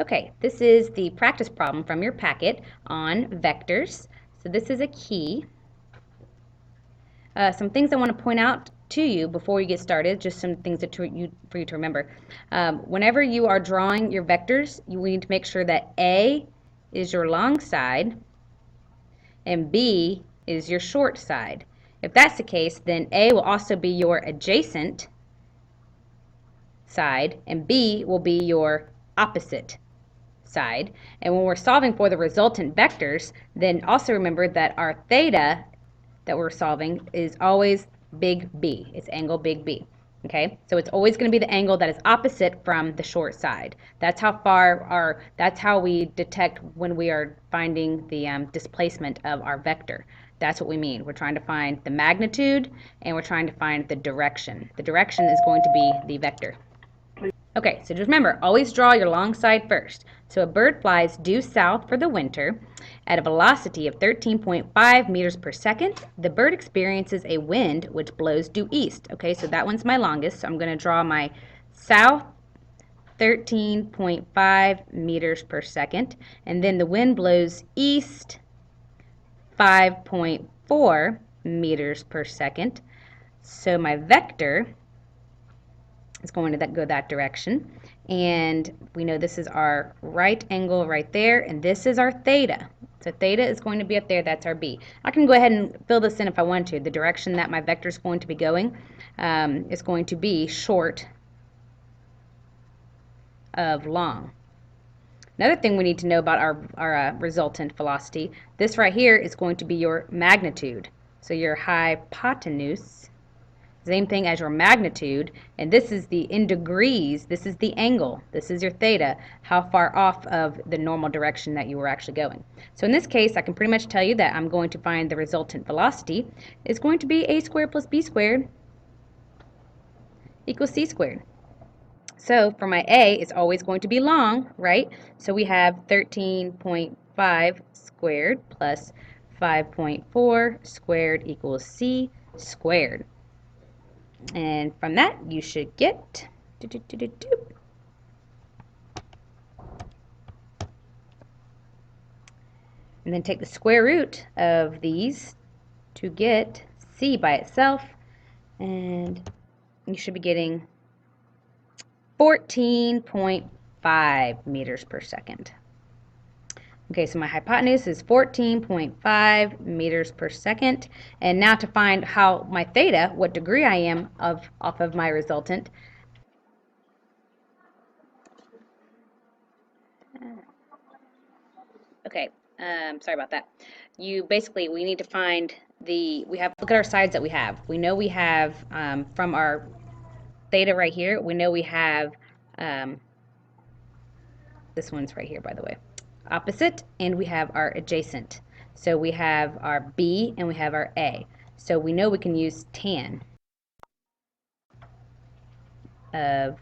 Okay, this is the practice problem from your packet on vectors. So this is a key. Some things I want to point out to you before we get started, just some things for you to remember. Whenever you are drawing your vectors, you need to make sure that A is your long side and B is your short side. If that's the case, then A will also be your adjacent side and B will be your opposite side. And when we're solving for the resultant vectors, then also remember that our theta that we're solving is always big B. It's angle big B. Okay, so it's always going to be the angle that is opposite from the short side. That's how we detect when we are finding the displacement of our vector. That's what we mean. We're trying to find the magnitude and we're trying to find the direction. The direction is going to be the vector. Okay, so just remember, always draw your long side first. So a bird flies due south for the winter at a velocity of 13.5 meters per second. The bird experiences a wind which blows due east. Okay, so that one's my longest, so I'm going to draw my south 13.5 meters per second, and then the wind blows east 5.4 meters per second. So my vector is going to go that direction. And we know this is our right angle right there, and this is our theta. So theta is going to be up there, that's our B. I can go ahead and fill this in if I want to. The direction that my vector is going to be going is going to be short of long. Another thing we need to know about our resultant velocity, this right here is going to be your magnitude. So your hypotenuse, same thing as your magnitude, and this is the in degrees, this is the angle, this is your theta, how far off of the normal direction that you were actually going. So in this case, I can pretty much tell you that I'm going to find the resultant velocity is going to be a squared plus b squared equals c squared. So for my A, it's always going to be long, right? So we have 13.5 squared plus 5.4 squared equals c squared. And from that, you should get and then take the square root of these to get c by itself, and you should be getting 14.5 meters per second. Okay, so my hypotenuse is 14.5 meters per second. And now to find how my theta, what degree I am off of my resultant. Okay, sorry about that. We need to find look at our sides that we have. We know we have, from our theta right here, we know we have, this one's right here, by the way, opposite, and we have our adjacent. So we have our B and we have our A. So we know we can use tan of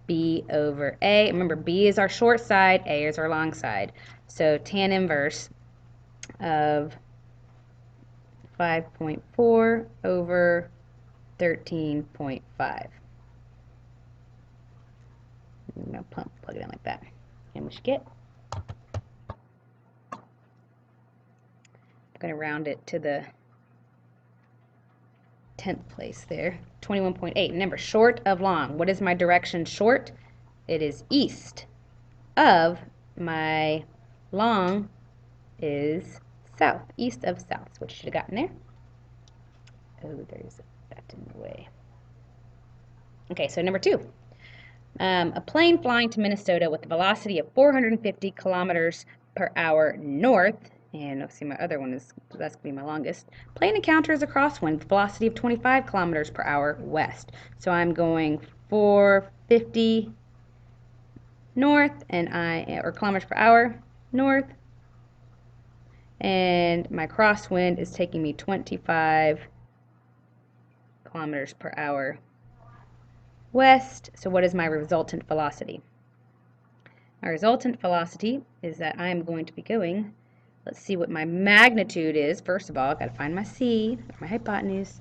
B over A. Remember, B is our short side, A is our long side. So tan inverse of 5.4 over 13.5. I'm going to plug it in like that. And we should get, I'm going to round it to the 10th place there, 21.8. Remember, short of long. What is my direction short? It is east of my long is south, east of south. That's what you should have gotten there. Oh, there's that in the way. Okay, so number 2. A plane flying to Minnesota with a velocity of 450 kilometers per hour north, and let's see, my other one is, that's going to be my longest. Plane encounters a crosswind with a velocity of 25 kilometers per hour west. So I'm going 450 north, or kilometers per hour north, and my crosswind is taking me 25 kilometers per hour west. So what is my resultant velocity? My resultant velocity is that I'm going to be going, let's see what my magnitude is. First of all, I've got to find my c, my hypotenuse.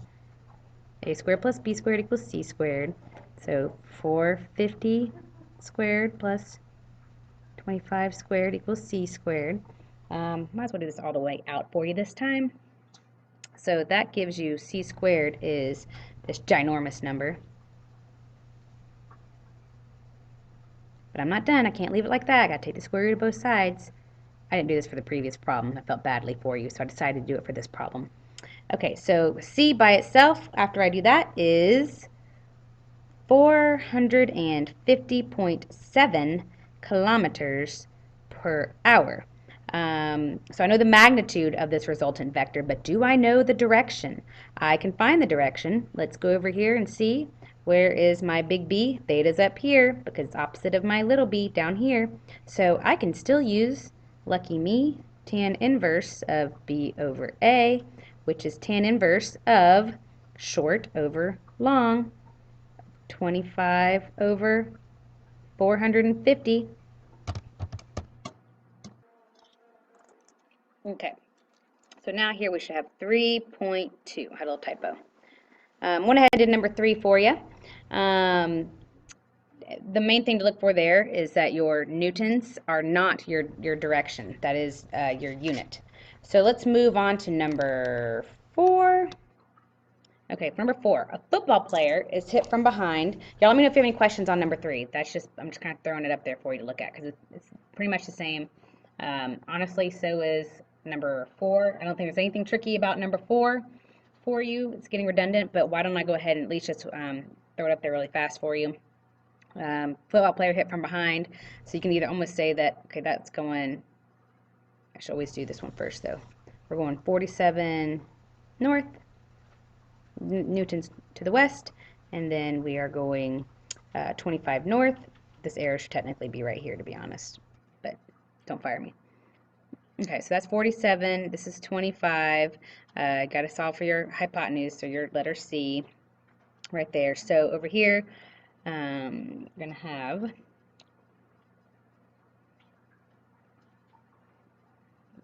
A squared plus b squared equals c squared. So 450 squared plus 25 squared equals c squared. Might as well do this all the way out for you this time. So that gives you c squared is this ginormous number. But I'm not done. I can't leave it like that. I got to take the square root of both sides. I didn't do this for the previous problem. I felt badly for you, so I decided to do it for this problem. Okay, so c by itself, after I do that, is 450.7 kilometers per hour. So I know the magnitude of this resultant vector, but do I know the direction? I can find the direction. Let's go over here and see. Where is my big B? Theta's up here because it's opposite of my little b down here. So I can still use, lucky me, tan inverse of b over a, which is tan inverse of short over long, 25 over 450. Okay, so now here we should have 3.2. I had a little typo. Went ahead and did number 3 for you. The main thing to look for there is that your newtons are not your direction. That is your unit. So let's move on to number 4. Okay, number 4. A football player is hit from behind. Y'all let me know if you have any questions on number 3. I'm just kind of throwing it up there for you to look at because it's pretty much the same. Honestly, so is number 4. I don't think there's anything tricky about number 4 for you. It's getting redundant, but why don't I go ahead and at least just throw it up there really fast for you. Football player hit from behind. So you can either almost say that, okay, that's going, I should always do this one first though. We're going 47 north, newtons to the west, and then we are going 25 north. This arrow should technically be right here, to be honest, but don't fire me. Okay, so that's 47. This is 25. Got to solve for your hypotenuse, so your letter C right there. So over here, you're going to have,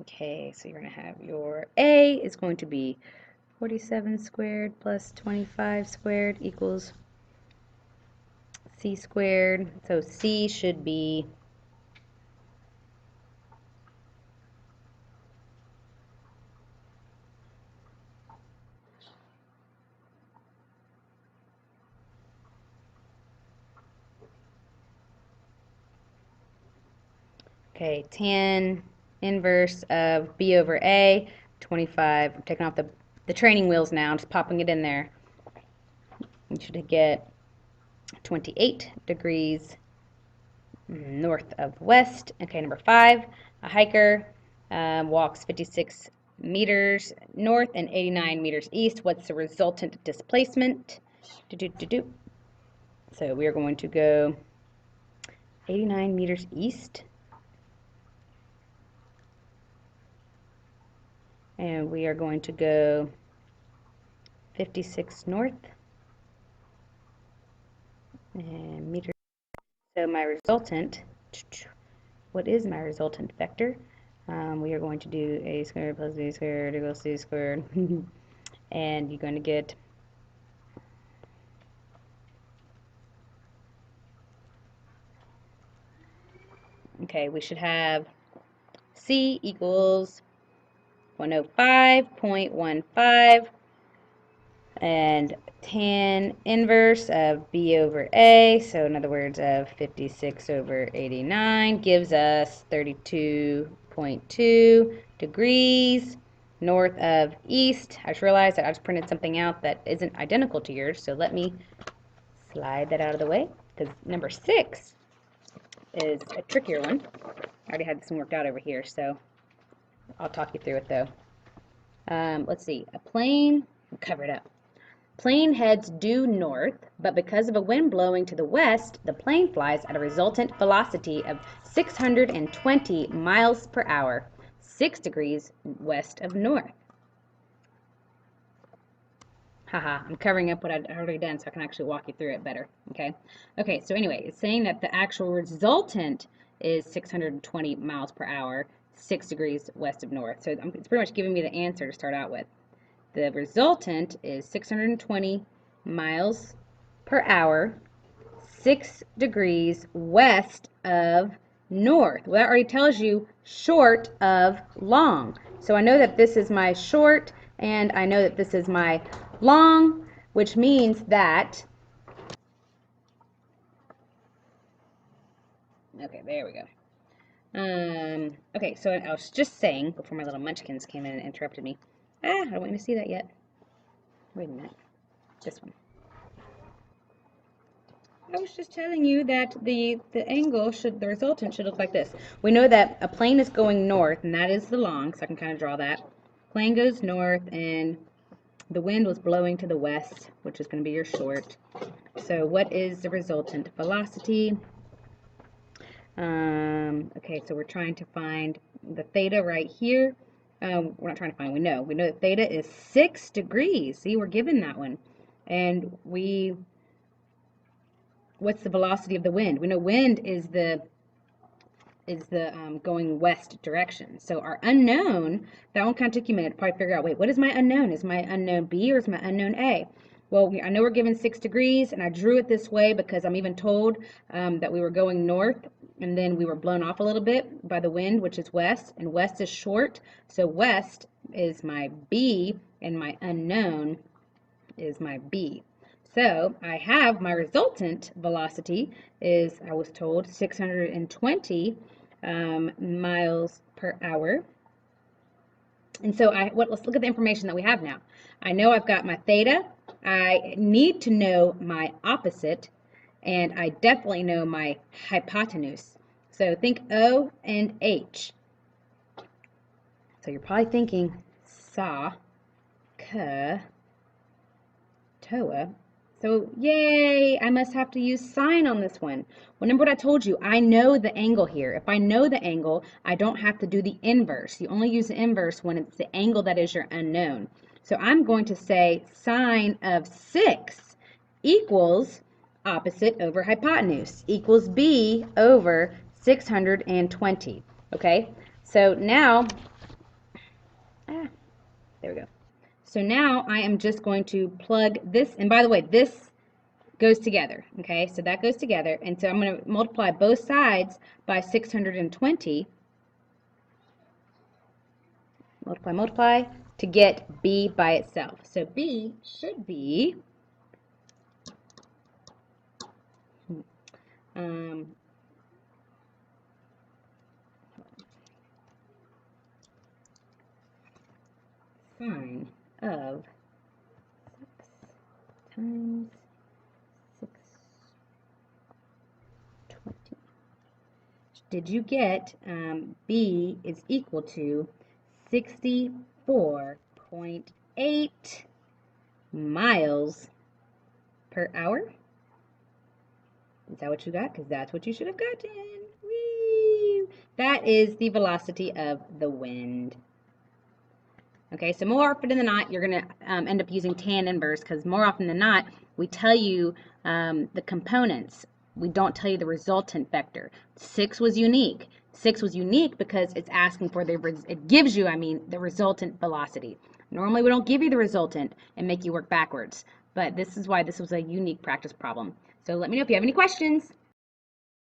okay, so you're going to have your A is going to be 47 squared plus 25 squared equals C squared. So C should be okay, tan inverse of B over A, 25. I'm taking off the training wheels now, just popping it in there. You should get 28 degrees north of west. Okay, number 5, a hiker walks 56 meters north and 89 meters east. What's the resultant displacement? So we are going to go 89 meters east. And we are going to go 56 north and meters. So my resultant, what is my resultant vector? We are going to do a squared plus b squared equals c squared. And you're going to get okay, we should have C equals 105.15 and tan inverse of B over A, so in other words of 56 over 89 gives us 32.2 degrees north of east. I just realized that I just printed something out that isn't identical to yours, so let me slide that out of the way because number 6 is a trickier one. I already had this one worked out over here, so I'll talk you through it though. Let's see, a plane, cover it up. Plane heads due north, but because of a wind blowing to the west, the plane flies at a resultant velocity of 620 miles per hour, 6 degrees west of north. Haha, I'm covering up what I'd already done so I can actually walk you through it better, okay? Okay, so anyway, it's saying that the actual resultant is 620 miles per hour, 6 degrees west of north. So it's pretty much giving me the answer to start out with. The resultant is 620 miles per hour, 6 degrees west of north. Well, that already tells you short of long. So I know that this is my short, and I know that this is my long, which means that, okay, there we go. Okay, so I was just saying, before my little munchkins came in and interrupted me. I don't want you to see that yet. Wait a minute. This one. I was just telling you that the angle the resultant should look like this. We know that a plane is going north, and that is the long, so I can kind of draw that. Plane goes north, and the wind was blowing to the west, which is going to be your short. So what is the resultant velocity? Okay, so we're trying to find the theta right here. We're not trying to find, we know that theta is 6 degrees. See, we're given that one. And what's the velocity of the wind? We know wind is the going west direction. So our unknown, that one kind of took you a minute to probably figure out, wait, what is my unknown? Is my unknown B or is my unknown A? Well, I know we're given 6 degrees, and I drew it this way because I'm even told that we were going north, and then we were blown off a little bit by the wind, which is west, and west is short. So west is my B, and my unknown is my B. So I have my resultant velocity is, I was told, 620 miles per hour. And so let's look at the information that we have now. I know I've got my theta. I need to know my opposite, and I definitely know my hypotenuse. So think O and H. So you're probably thinking sa, ka, toa. So yay, I must have to use sine on this one. Remember what I told you, I know the angle here. If I know the angle, I don't have to do the inverse. You only use the inverse when it's the angle that is your unknown. So I'm going to say sine of 6 equals opposite over hypotenuse equals B over 620. Okay, so now, there we go. So now I am just going to plug this, and by the way, this goes together, okay? So that goes together, and so I'm going to multiply both sides by 620. Multiply, to get B by itself. So B should be sine of 6 times 620. Did you get B is equal to 64.8 miles per hour? Is that what you got? Because that's what you should have gotten. Whee! That is the velocity of the wind. Okay, so more often than not, you're going to end up using tan inverse, because more often than not, we tell you the components. We don't tell you the resultant vector. 6 was unique. 6 was unique because it's asking for it gives you, the resultant velocity. Normally, we don't give you the resultant and make you work backwards, but this is why this was a unique practice problem. So let me know if you have any questions.